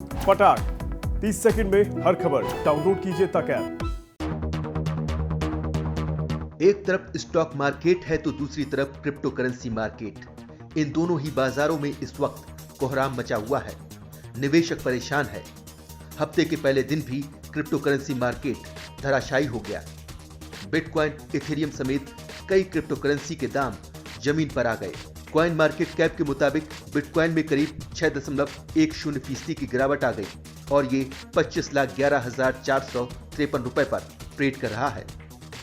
फटाक 30 सेकंड में हर खबर डाउनलोड कीजिए तक ऐप। एक तरफ स्टॉक मार्केट है तो दूसरी तरफ क्रिप्टो करेंसी मार्केट। इन दोनों ही बाजारों में इस वक्त कोहराम मचा हुआ है। निवेशक परेशान है। हफ्ते के पहले दिन भी क्रिप्टो करेंसी मार्केट धराशायी हो गया। बिटकॉइन, इथेरियम समेत कई क्रिप्टो करेंसी के दाम जमीन पर आ गए। कॉइन मार्केट कैप के मुताबिक बिटकॉइन में करीब 6.10% की गिरावट आ गई और ये 25,11,453 रुपए पर ट्रेड कर रहा है।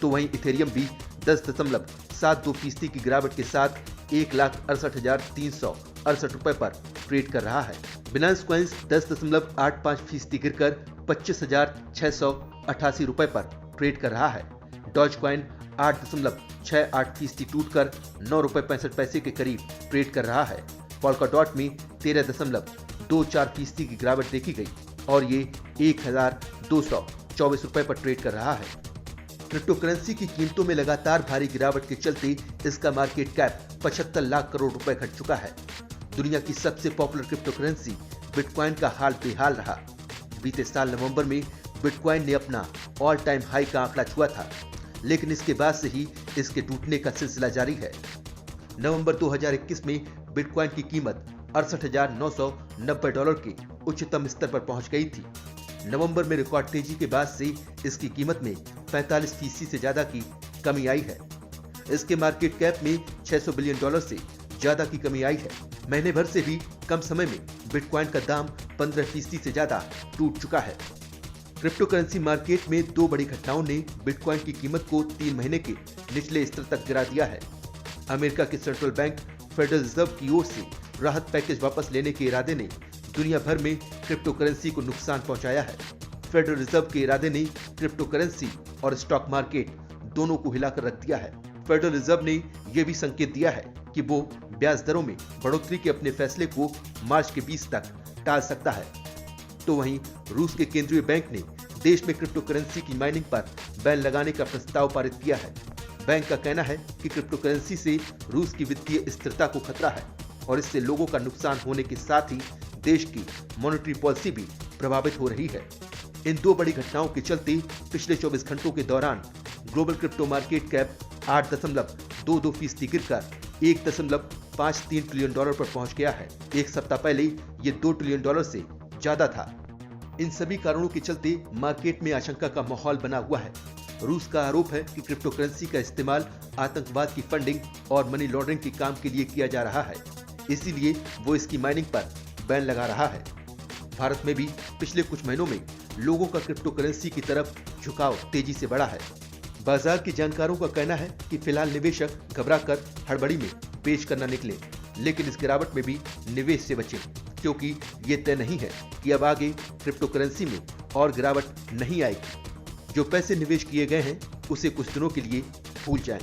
तो वहीं इथेरियम भी 10.72% की गिरावट के साथ 1,68,368 रुपए पर ट्रेड कर रहा है। बिनांस कॉइन्स 10.85% गिरकर 25,688 रुपए पर ट्रेड कर रहा है। डॉज कॉइन 8.68% टूटकर 9 रुपए 65 पैसे के करीब ट्रेड कर रहा है। पोल्काडॉट में 13.24% की गिरावट देखी गई और ये 1,224 रुपए पर ट्रेड कर रहा है। क्रिप्टो करेंसी की कीमतों में लगातार भारी गिरावट के चलते इसका मार्केट कैप 75 लाख करोड़ रुपए घट चुका है। दुनिया की सबसे पॉपुलर क्रिप्टो करेंसी बिटकॉइन का हाल बेहाल रहा। बीते साल नवंबर में बिटकॉइन ने अपना ऑल टाइम हाई का आंकड़ा छुआ था, लेकिन इसके बाद से ही इसके टूटने का सिलसिला जारी है। नवंबर 2021 में बिटकॉइन की कीमत $68,990 के उच्चतम स्तर पर पहुंच गई थी। नवंबर में रिकॉर्ड तेजी के बाद से इसकी कीमत में 45% से ज्यादा की कमी आई है। इसके मार्केट कैप में $600 बिलियन से ज्यादा की कमी आई है। महीने भर से भी कम समय में बिटकॉइन का दाम 15% से ज्यादा टूट चुका है। क्रिप्टो करेंसी मार्केट में दो बड़ी घटनाओं ने बिटकॉइन की कीमत को 3 महीने के निचले स्तर तक गिरा दिया है। अमेरिका के सेंट्रल बैंक फेडरल रिजर्व की ओर से राहत पैकेज वापस लेने के इरादे ने दुनिया भर में क्रिप्टो करेंसी को नुकसान पहुंचाया है। फेडरल रिजर्व के इरादे ने क्रिप्टो करेंसी और स्टॉक मार्केट दोनों को हिलाकर रख दिया है। फेडरल रिजर्व ने यह भी संकेत दिया है कि वो ब्याज दरों में बढ़ोतरी के अपने फैसले को मार्च के 20 तक टाल सकता है। तो वहीं रूस के केंद्रीय बैंक ने देश में क्रिप्टो करेंसी की माइनिंग पर बैन लगाने का प्रस्ताव पारित किया है। बैंक का कहना है कि क्रिप्टो करेंसी से रूस की वित्तीय स्थिरता को खतरा है और इससे लोगों का नुकसान होने के साथ ही देश की मॉनेटरी पॉलिसी भी प्रभावित हो रही है। इन दो बड़ी घटनाओं के चलते पिछले 24 घंटों के दौरान ग्लोबल क्रिप्टो मार्केट कैप 8.22% गिरकर $1.53 ट्रिलियन पर पहुंच गया है। एक सप्ताह पहले ये $2 ट्रिलियन से ज्यादा था। इन सभी कारणों के चलते मार्केट में आशंका का माहौल बना हुआ है। रूस का आरोप है कि क्रिप्टो करेंसी का इस्तेमाल आतंकवाद की फंडिंग और मनी लॉन्ड्रिंग के काम के लिए किया जा रहा है, इसीलिए वो इसकी माइनिंग पर बैन लगा रहा है। भारत में भी पिछले कुछ महीनों में लोगों का क्रिप्टो करेंसी की तरफ झुकाव तेजी से बढ़ा है। बाजार के जानकारों का कहना है कि फिलहाल निवेशक घबराकर हड़बड़ी में पेश करना निकले, लेकिन इस गिरावट में भी निवेश से बचें, क्योंकि ये तय नहीं है कि अब आगे क्रिप्टो करेंसी में और गिरावट नहीं आएगी। जो पैसे निवेश किए गए हैं उसे कुछ दिनों के लिए भूल जाएं।